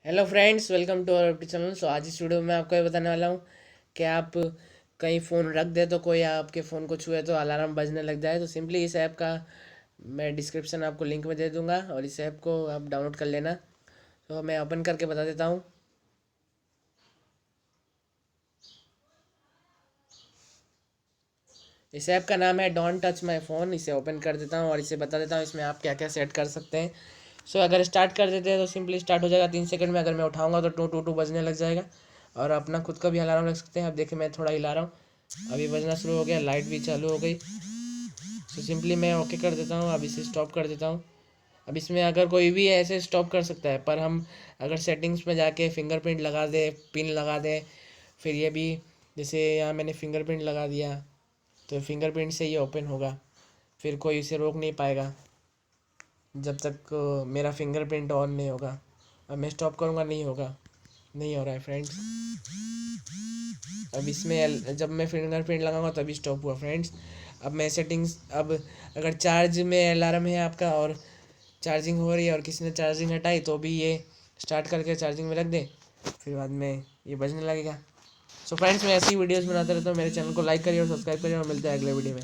Hello friends, welcome to our YouTube channel. आज इस video में मैं आपको ये बताने वाला हूँ कि आप कहीं फ़ोन रख दे तो कोई आपके फ़ोन को छुए तो अलार्म बजने लग जाए। तो सिंपली इस ऐप का मैं डिस्क्रिप्शन आपको लिंक में दे दूँगा और इस ऐप को आप डाउनलोड कर लेना। तो मैं ओपन करके बता देता हूँ। इस ऐप का नाम है डोंट टच माई फ़ोन। इसे ओपन कर देता हूँ और इसे बता देता हूँ इसमें आप क्या क्या सेट कर सकते हैं। अगर स्टार्ट कर देते हैं तो सिंपली स्टार्ट हो जाएगा 3 सेकंड में। अगर मैं उठाऊंगा तो टू टू टू बजने लग जाएगा और अपना खुद का भी अलार्म रख सकते हैं। अब देखिए मैं थोड़ा हिला रहा हूँ, अभी बजना शुरू हो गया, लाइट भी चालू हो गई। सिंपली मैं ओके कर देता हूँ। अब इसे स्टॉप कर देता हूँ। अब इसमें अगर कोई भी ऐसे स्टॉप कर सकता है, पर हम अगर सेटिंग्स में जाके फिंगरप्रिंट लगा दे, पिन लगा दे, फिर ये भी जैसे यहाँ मैंने फिंगरप्रिंट लगा दिया तो फिंगरप्रिंट से ये ओपन होगा। फिर कोई इसे रोक नहीं पाएगा जब तक मेरा फिंगरप्रिंट ऑन नहीं होगा। अब मैं स्टॉप करूँगा, नहीं होगा, नहीं हो रहा है फ्रेंड्स। अब इसमें जब मैं फिंगरप्रिंट लगाऊंगा तभी स्टॉप हुआ फ्रेंड्स। अब मैं सेटिंग्स, अब अगर चार्ज में अलार्म है आपका और चार्जिंग हो रही है और किसी ने चार्जिंग हटाई तो भी ये स्टार्ट करके चार्जिंग में रख दे, फिर बाद में ये बजने लगेगा। फ्रेंड्स, मैं ऐसी वीडियोस बनाता रहता हूँ। मेरे चैनल को लाइक करिए और सब्सक्राइब करिए और मिलते हैं अगले वीडियो में।